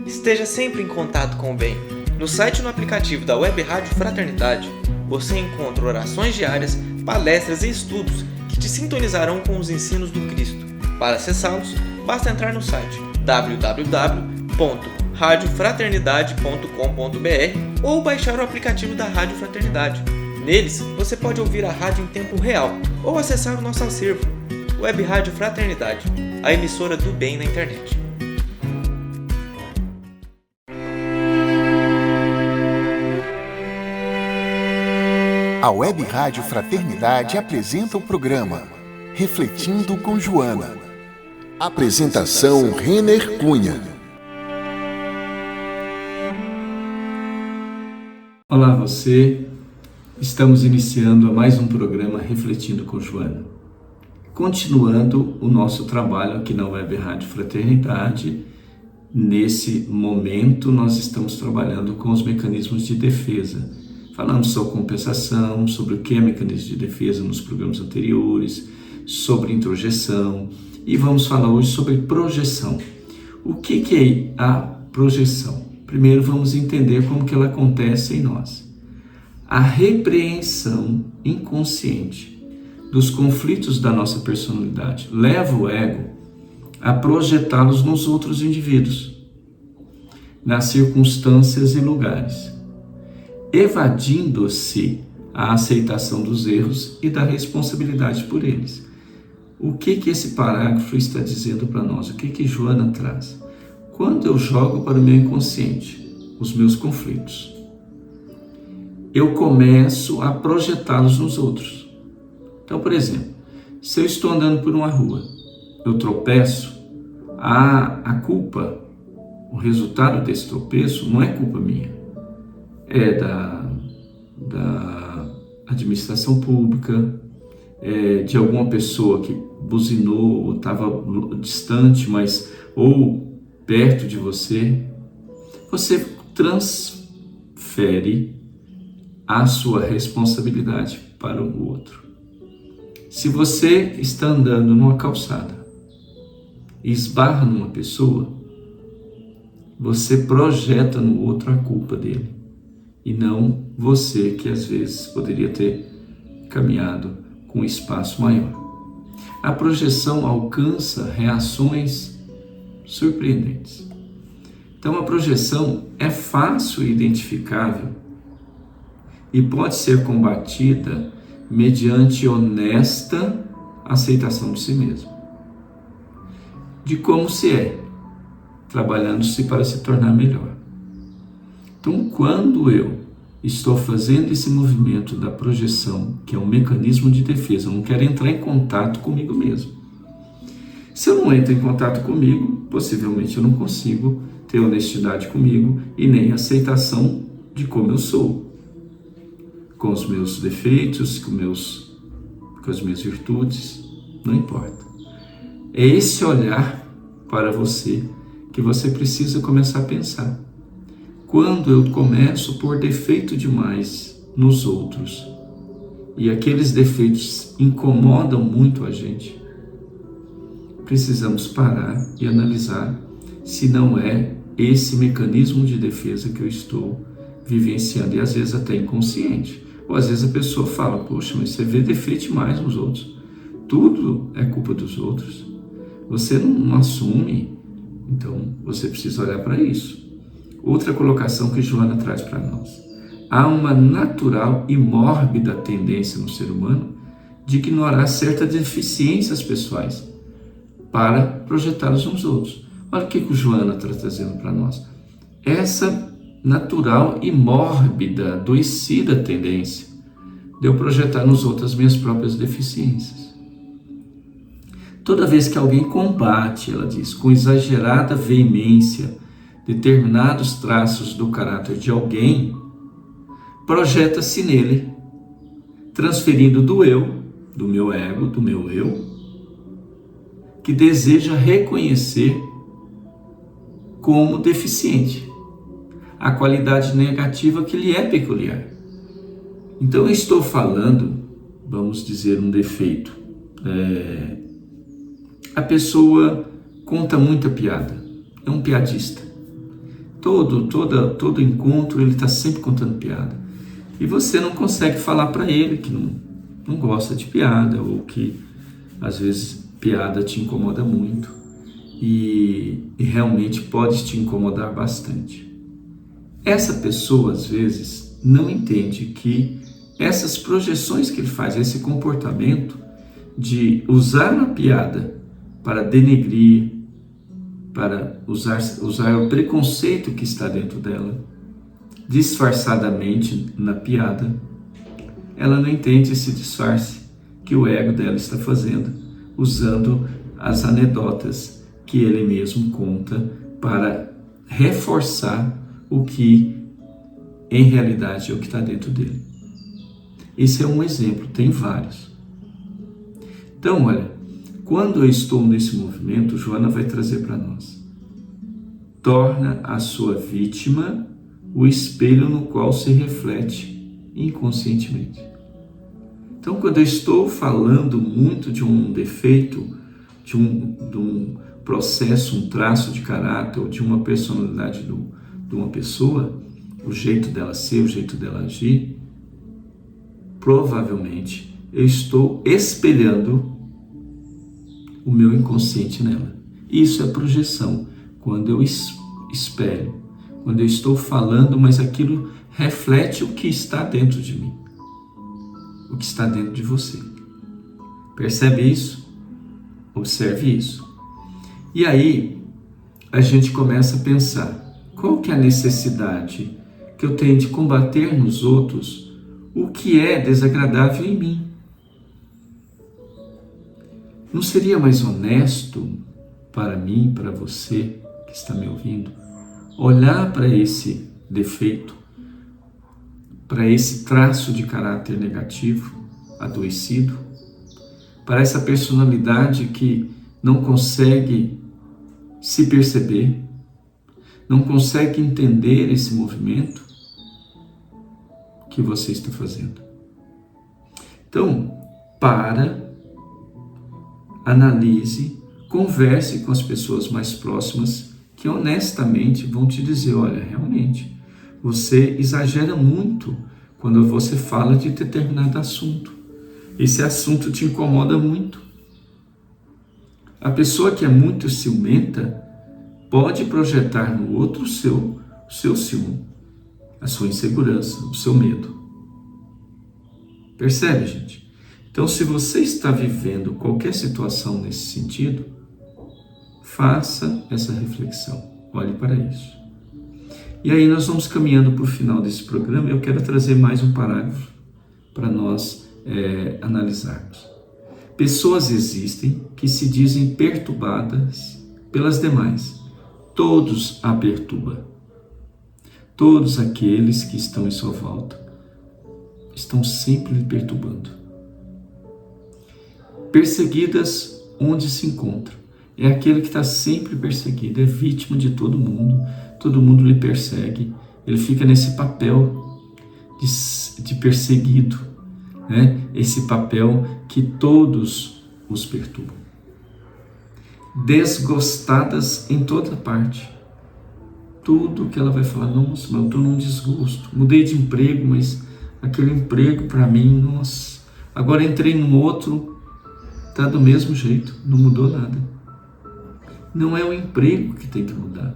Esteja sempre em contato com o bem. No site e no aplicativo da Web Rádio Fraternidade, você encontra orações diárias, palestras e estudos que te sintonizarão com os ensinos do Cristo. Para acessá-los, basta entrar no site www.radiofraternidade.com.br ou baixar o aplicativo da Rádio Fraternidade. Neles, você pode ouvir a rádio em tempo real ou acessar o nosso acervo. Web Rádio Fraternidade, a emissora do bem na internet. A Web Rádio Fraternidade apresenta o programa Refletindo com Joana. Apresentação Renner Cunha. Olá você, estamos iniciando mais um programa Refletindo com Joana. Continuando o nosso trabalho aqui na Web Rádio Fraternidade, nesse momento nós estamos trabalhando com os mecanismos de defesa. Falamos sobre compensação, sobre o que é mecanismo de defesa nos programas anteriores, sobre introjeção e vamos falar hoje sobre projeção. O que é a projeção? Primeiro vamos entender como que ela acontece em nós. A repreensão inconsciente dos conflitos da nossa personalidade leva o ego a projetá-los nos outros indivíduos, nas circunstâncias e lugares, evadindo-se a aceitação dos erros e da responsabilidade por eles. O que esse parágrafo está dizendo para nós? O que Joana traz? Quando eu jogo para o meu inconsciente os meus conflitos, eu começo a projetá-los nos outros. Então, por exemplo, se eu estou andando por uma rua, eu tropeço, a culpa, o resultado desse tropeço não é culpa minha, é da administração pública, de alguma pessoa que buzinou ou estava distante, ou perto de você. Você transfere a sua responsabilidade para o outro. Se você está andando numa calçada e esbarra numa pessoa, você projeta no outro a culpa dele e não você, que às vezes poderia ter caminhado com um espaço maior. A projeção alcança reações surpreendentes. Então a projeção é fácil e identificável e pode ser combatida mediante honesta aceitação de si mesmo, de como se é, trabalhando-se para se tornar melhor. Então, quando eu estou fazendo esse movimento da projeção, que é um mecanismo de defesa, eu não quero entrar em contato comigo mesmo. Se eu não entro em contato comigo, possivelmente eu não consigo ter honestidade comigo e nem aceitação de como eu sou, com os meus defeitos, com as minhas virtudes, não importa. É esse olhar para você que você precisa começar a pensar. Quando eu começo a pôr defeito demais nos outros e aqueles defeitos incomodam muito a gente, precisamos parar e analisar se não é esse mecanismo de defesa que eu estou vivenciando, e às vezes até inconsciente. Ou às vezes a pessoa fala, poxa, mas você vê defeito demais nos outros. Tudo é culpa dos outros. Você não assume, então você precisa olhar para isso. Outra colocação que Joana traz para nós. Há uma natural e mórbida tendência no ser humano de ignorar certas deficiências pessoais para projetá-las nos outros. Olha o que Joana está trazendo para nós. Essa natural e mórbida, adoecida tendência de eu projetar nos outros as minhas próprias deficiências. Toda vez que alguém combate, ela diz, com exagerada veemência, determinados traços do caráter de alguém, projeta-se nele, transferindo do eu, do meu ego, do meu eu, que deseja reconhecer como deficiente a qualidade negativa que lhe é peculiar. Então eu estou falando, vamos dizer, um defeito. A pessoa conta muita piada, é um piadista. todo encontro ele está sempre contando piada. E você não consegue falar para ele que não gosta de piada, ou que às vezes piada te incomoda muito e realmente pode te incomodar bastante. Essa pessoa às vezes não entende que essas projeções que ele faz, esse comportamento de usar uma piada para denegrir, para usar o preconceito que está dentro dela, disfarçadamente na piada, ela não entende esse disfarce que o ego dela está fazendo, usando as anedotas que ele mesmo conta para reforçar o que em realidade é o que está dentro dele. Esse é um exemplo, tem vários. Então, olha, quando eu estou nesse movimento, Joana vai trazer para nós: torna a sua vítima o espelho no qual se reflete inconscientemente. Então, quando eu estou falando muito de um defeito, de um processo, um traço de caráter, ou de uma personalidade de uma pessoa, o jeito dela ser, o jeito dela agir, provavelmente eu estou espelhando o meu inconsciente nela. Isso é projeção. Quando eu espelho, quando eu estou falando, mas aquilo reflete o que está dentro de mim, o que está dentro de você. Percebe isso? Observe isso. E aí a gente começa a pensar: qual que é a necessidade que eu tenho de combater nos outros o que é desagradável em mim? Não seria mais honesto para mim, para você que está me ouvindo, olhar para esse defeito, para esse traço de caráter negativo, adoecido, para essa personalidade que não consegue se perceber, não consegue entender esse movimento que você está fazendo? Então, analise, converse com as pessoas mais próximas que honestamente vão te dizer: olha, realmente, você exagera muito quando você fala de determinado assunto. Esse assunto te incomoda muito. A pessoa que é muito ciumenta pode projetar no outro o seu ciúme, a sua insegurança, o seu medo. Percebe, gente? Então, se você está vivendo qualquer situação nesse sentido, faça essa reflexão, olhe para isso. E aí nós vamos caminhando para o final desse programa. Eu quero trazer mais um parágrafo para nós analisarmos. Pessoas existem que se dizem perturbadas pelas demais. Todos a perturbam. Todos aqueles que estão em sua volta estão sempre lhe perturbando. Perseguidas onde se encontram. É aquele que está sempre perseguido, é vítima de todo mundo lhe persegue, ele fica nesse papel de perseguido, né? Esse papel que todos os perturbam. Desgostadas em toda parte. Tudo que ela vai falar: nossa, mas eu estou num desgosto, mudei de emprego, mas aquele emprego para mim, nossa, agora entrei num outro, está do mesmo jeito, não mudou nada. Não é o emprego que tem que mudar.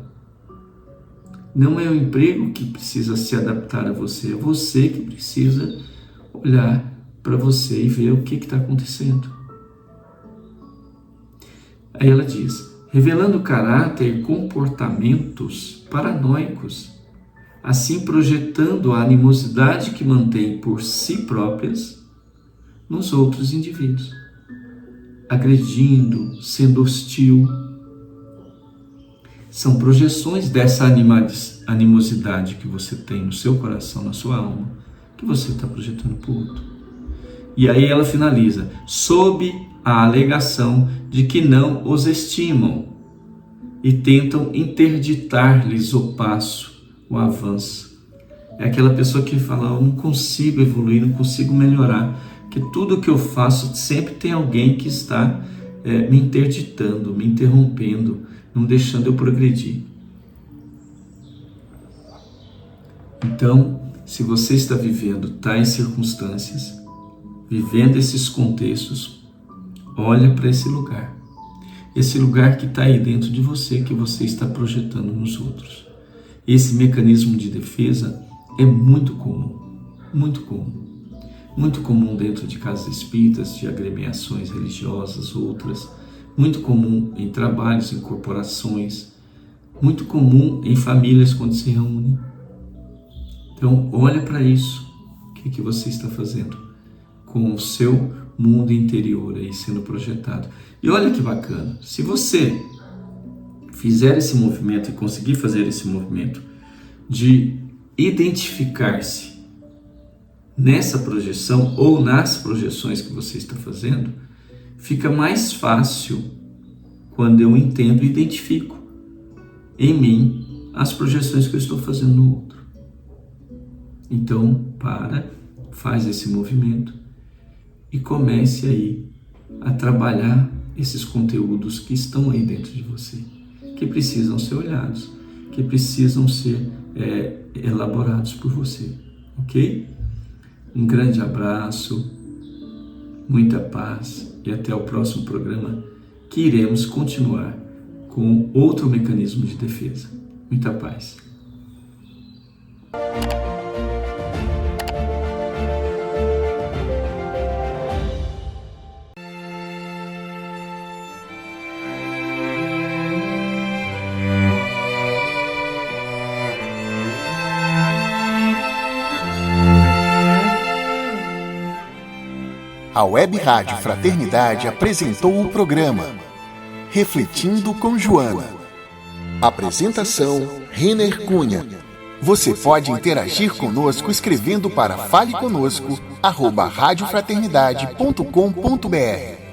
Não é o emprego que precisa se adaptar a você. É você que precisa olhar para você e ver o que está acontecendo. Aí ela diz: revelando caráter e comportamentos paranoicos, assim projetando a animosidade que mantém por si próprias nos outros indivíduos, agredindo, sendo hostil. São projeções dessa animosidade que você tem no seu coração, na sua alma, que você está projetando para o outro. E aí ela finaliza: sob a alegação de que não os estimam e tentam interditar-lhes o passo, o avanço. É aquela pessoa que fala: eu não consigo evoluir, não consigo melhorar, que tudo que eu faço sempre tem alguém que está me interditando, me interrompendo, não deixando eu progredir. Então, se você está vivendo tais circunstâncias, vivendo esses contextos, olha para esse lugar que está aí dentro de você, que você está projetando nos outros. Esse mecanismo de defesa é muito comum, muito comum. Muito comum dentro de casas espíritas, de agremiações religiosas, outras. Muito comum em trabalhos, em corporações. Muito comum em famílias quando se reúnem. Então, olha para isso. O que você está fazendo com o seu mundo interior aí sendo projetado? E olha que bacana. Se você fizer esse movimento e conseguir fazer esse movimento de identificar-se nessa projeção ou nas projeções que você está fazendo, fica mais fácil quando eu entendo e identifico em mim as projeções que eu estou fazendo no outro. Então, faz esse movimento e comece aí a trabalhar esses conteúdos que estão aí dentro de você, que precisam ser olhados, que precisam ser elaborados por você, ok? Um grande abraço, muita paz e até o próximo programa, que iremos continuar com outro mecanismo de defesa. Muita paz. A Web Rádio Fraternidade apresentou o programa Refletindo com Joana. Apresentação, Renner Cunha. Você pode interagir conosco escrevendo para faleconosco@radiofraternidade.com.br.